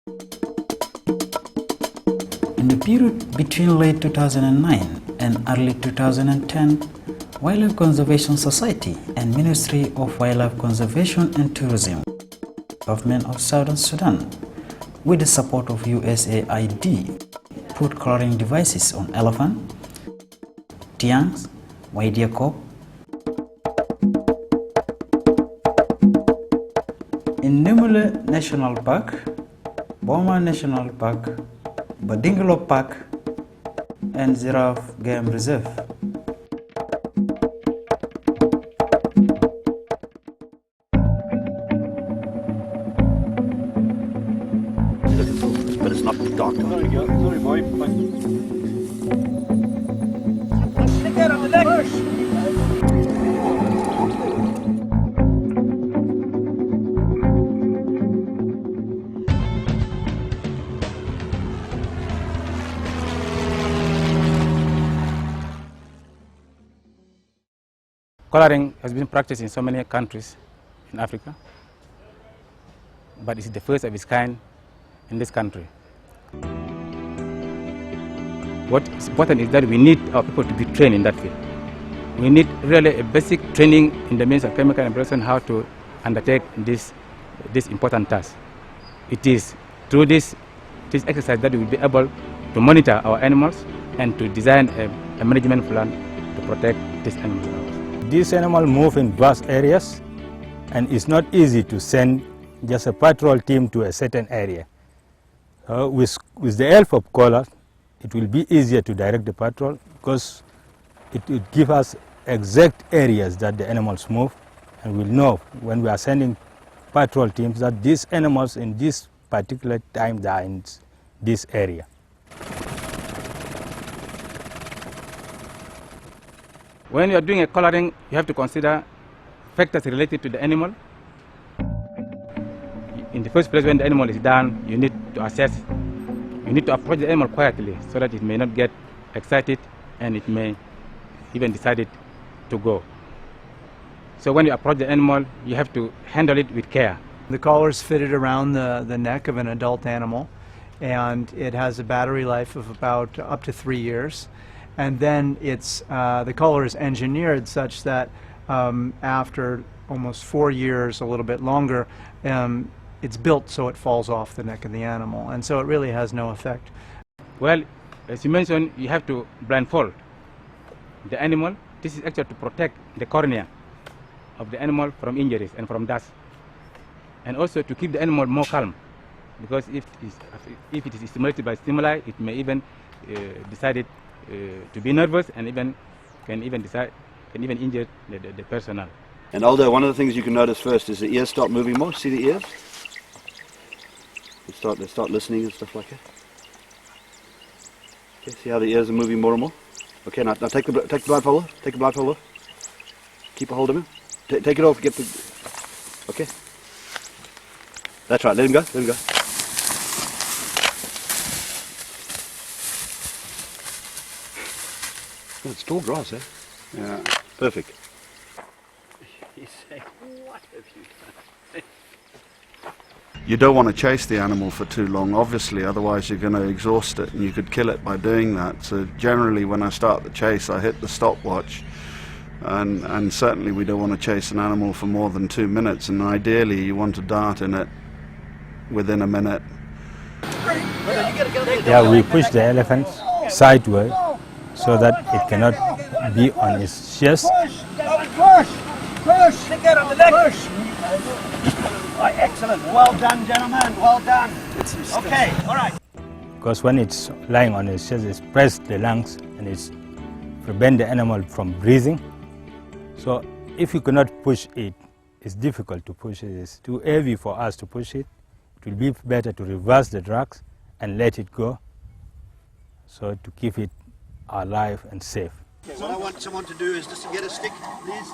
In the period between late 2009 and early 2010, Wildlife Conservation Society and Ministry of Wildlife Conservation and Tourism, Government of Southern Sudan, with the support of USAID, put colouring devices on elephant, tiangs, Waidiakop. In Nimule National Park, Boma National Park, Badingalo Park, and Giraffe Game Reserve. But it's not dark. Sorry, boy. Stick out on the neck. Colouring has been practiced in so many countries in Africa, but it's the first of its kind in this country. What is important is that we need our people to be trained in that field. We need really a basic training in the means of chemical evaluation, how to undertake this important task. It is through this exercise that we will be able to monitor our animals and to design a management plan to protect these animals. These animals move in vast areas, and it's not easy to send just a patrol team to a certain area. With the help of collars, it will be easier to direct the patrol because it will give us exact areas that the animals move, and we'll know when we are sending patrol teams that these animals in this particular time they are in this area. When you are doing a colouring, you have to consider factors related to the animal. In the first place, when the animal is down, you need to assess, you need to approach the animal quietly so that it may not get excited and it may even decide to go. So when you approach the animal, you have to handle it with care. The collar is fitted around the neck of an adult animal, and it has a battery life of about up to 3 years. And then the collar is engineered such that after almost 4 years, a little bit longer, it's built so it falls off the neck of the animal, and so it really has no effect. Well, as you mentioned, you have to blindfold the animal. This is actually to protect the cornea of the animal from injuries and from dust, and also to keep the animal more calm, because if it is stimulated by stimuli, it may even decide to be nervous and can even injure the personnel. And Aldo, one of the things you can notice first is the ears start moving more. See the ears? They start listening and stuff like that. Okay, see how the ears are moving more and more? Okay, now take the blindfold off. Take the blindfold off. Keep a hold of him. Take it off. Get the. Okay. That's right. Let him go. Let him go. It's tall grass, eh? Yeah. Perfect. You say, what have you done? You don't want to chase the animal for too long, obviously, otherwise you're going to exhaust it and you could kill it by doing that. So generally when I start the chase, I hit the stopwatch, and certainly we don't want to chase an animal for more than 2 minutes, and ideally you want to dart in it within a minute. Yeah, we push the elephant sideways so that it cannot be on its chest. Push! Push! Stick out on the neck! Push! Right, excellent. Well done, gentlemen. Well done. Okay, all right. Because when it's lying on its chest, it's press the lungs and it's prevent the animal from breathing. So if you cannot push it, it's difficult to push it. It's too heavy for us to push it. It will be better to reverse the drugs and let it go, so to keep it alive and safe. Okay, what I want someone to do is just to get a stick, please.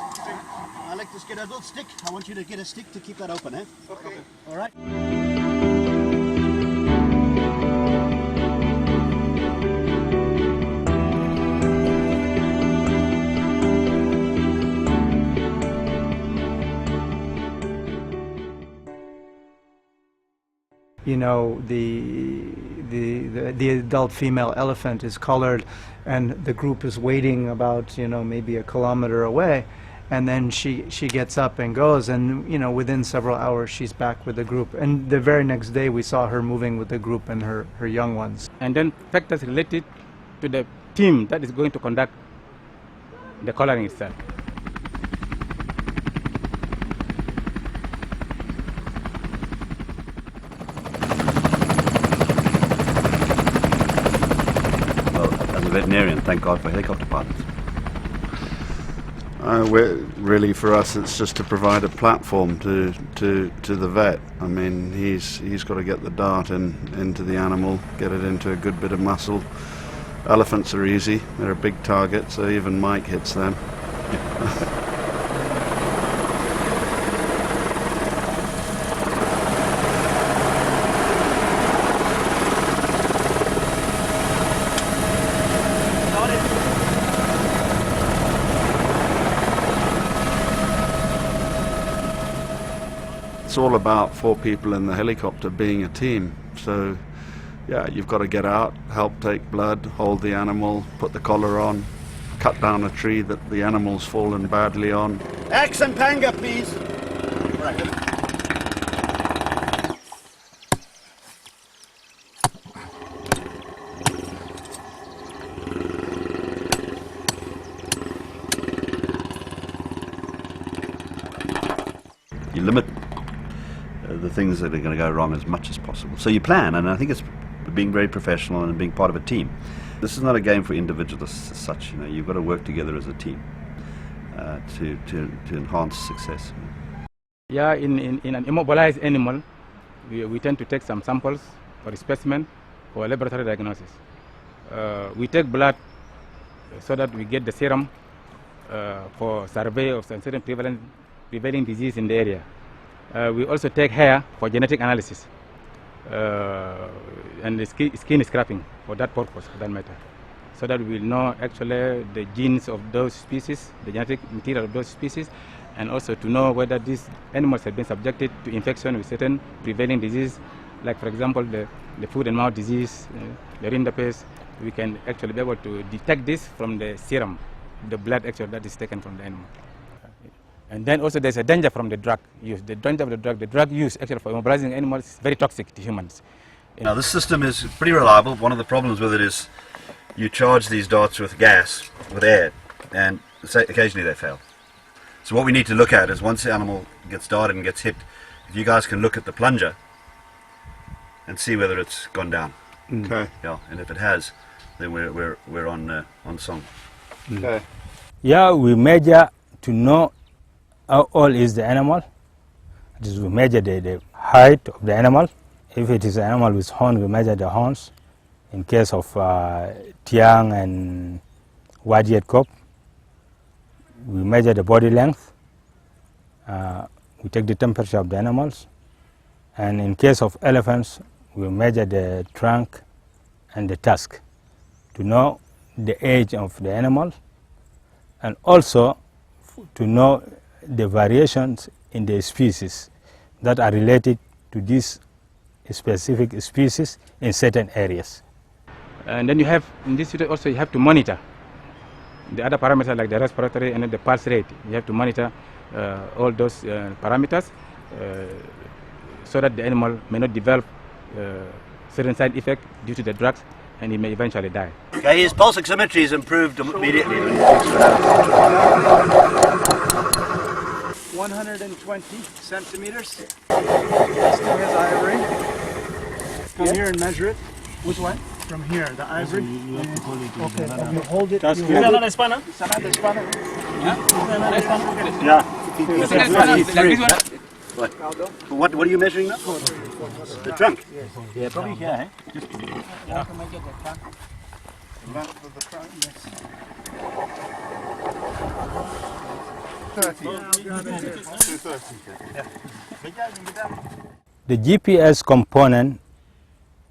I like to get a little stick. I want you to get a stick to keep that open, eh? Okay. All right. you know, the adult female elephant is colored, and the group is waiting about, you know, maybe a kilometer away, and then she gets up and goes, and, you know, within several hours she's back with the group. And the very next day we saw her moving with the group and her young ones. And then factors related to the team that is going to conduct the collaring itself. Well, as a veterinarian, thank God for helicopter pilots. Really, for us, it's just to provide a platform to the vet. I mean, he's got to get the dart into the animal, get it into a good bit of muscle. Elephants are easy; they're a big target, so even Mike hits them. It's all about 4 people in the helicopter being a team. So, yeah, you've got to get out, help take blood, hold the animal, put the collar on, cut down a tree that the animal's fallen badly on. Axe and panga, please. You limit the things that are going to go wrong as much as possible. So you plan, and I think it's being very professional and being part of a team. This is not a game for individualists as such. You know, you've got to work together as a team to enhance success. Yeah, in an immobilized animal, we tend to take some samples for specimen for laboratory diagnosis. We take blood so that we get the serum for survey of certain prevailing disease in the area. We also take hair for genetic analysis and the skin scraping for that purpose, for that matter, so that we will know actually the genes of those species, the genetic material of those species, and also to know whether these animals have been subjected to infection with certain prevailing disease, like for example the foot and mouth disease, the rinderpest. We can actually be able to detect this from the serum, the blood actually that is taken from the animal. And then also there's a danger from the drug use. The danger of the drug use actually for immobilizing animals is very toxic to humans. Now this system is pretty reliable. One of the problems with it is you charge these darts with gas, with air, and occasionally they fail. So what we need to look at is once the animal gets darted and gets hit, if you guys can look at the plunger and see whether it's gone down. Okay. Yeah, and if it has, then we're on song. Okay. Yeah, we measure to know how old is the animal. That is, we measure the height of the animal. If it is an animal with horns, we measure the horns. In case of Tiang and white-eared cock, we measure the body length. We take the temperature of the animals. And in case of elephants, we measure the trunk and the tusk to know the age of the animal, and also to know the variations in the species that are related to this specific species in certain areas. And then you have, in this study also you have to monitor the other parameters like the respiratory and the pulse rate. You have to monitor all those parameters so that the animal may not develop certain side effects due to the drugs, and he may eventually die. Okay, his pulse oximetry is improved immediately. 120 centimeters. Still has ivory. Come here and measure it. Which one? From here, the ivory. Okay, you hold it. ¿Sana la espana? Sana la espana. Ya. What are you measuring now? The trunk. Yeah, probably here, eh? The GPS component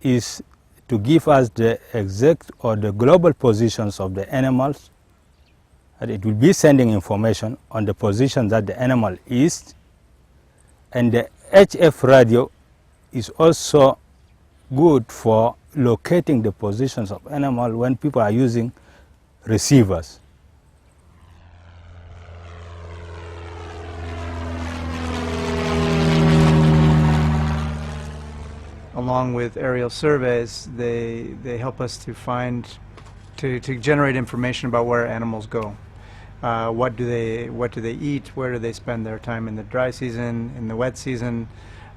is to give us the exact or the global positions of the animals, and it will be sending information on the position that the animal is, and the HF radio is also good for locating the positions of animals when people are using receivers. Along with aerial surveys, they help us to find, to generate information about where animals go. What do they eat? Where do they spend their time in the dry season, in the wet season?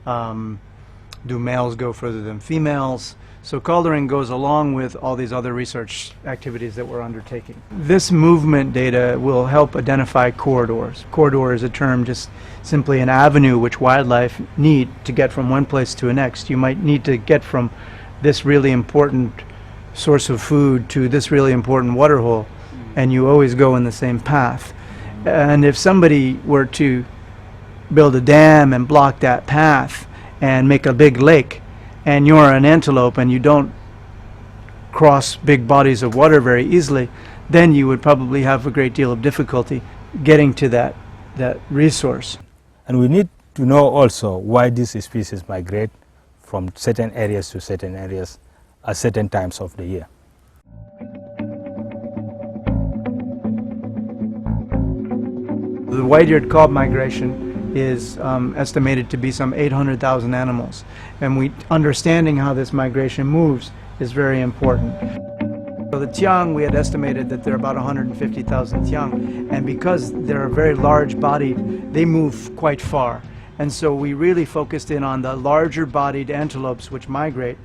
Do males go further than females? So caldering goes along with all these other research activities that we're undertaking. This movement data will help identify corridors. Corridor is a term, just simply an avenue which wildlife need to get from one place to the next. You might need to get from this really important source of food to this really important water hole, and you always go in the same path. And if somebody were to build a dam and block that path and make a big lake, and you're an antelope and you don't cross big bodies of water very easily, then you would probably have a great deal of difficulty getting to that resource. And we need to know also why these species migrate from certain areas to certain areas at certain times of the year. The white-eared cob migration is estimated to be some 800,000 animals, and understanding how this migration moves is very important. So the tiang, we had estimated that there are about 150,000 tiang, and because they're very large-bodied, they move quite far. And so we really focused in on the larger-bodied antelopes which migrate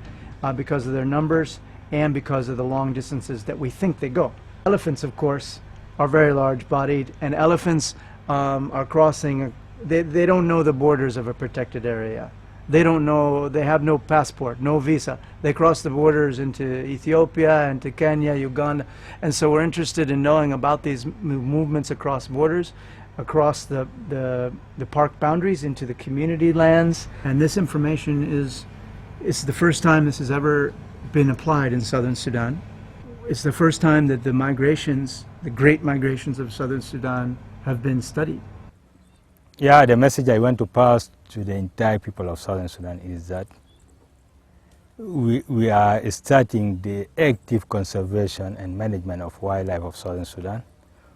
because of their numbers and because of the long distances that we think they go. Elephants, of course, are very large-bodied, and elephants are crossing. They don't know the borders of a protected area. They don't know, they have no passport, no visa. They cross the borders into Ethiopia, into Kenya, Uganda. And so we're interested in knowing about these movements across borders, across the park boundaries into the community lands. And this information it's the first time this has ever been applied in southern Sudan. It's the first time that the migrations, the great migrations of southern Sudan have been studied. Yeah, the message I want to pass to the entire people of southern Sudan is that we are starting the active conservation and management of wildlife of southern Sudan.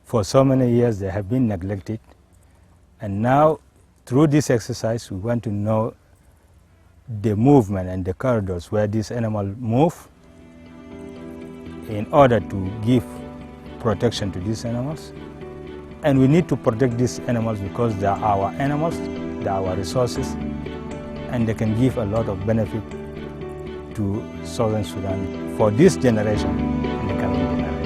For so many years they have been neglected, and now through this exercise we want to know the movement and the corridors where these animals move in order to give protection to these animals. And we need to protect these animals because they are our animals, they are our resources, and they can give a lot of benefit to southern Sudan for this generation and the coming generation.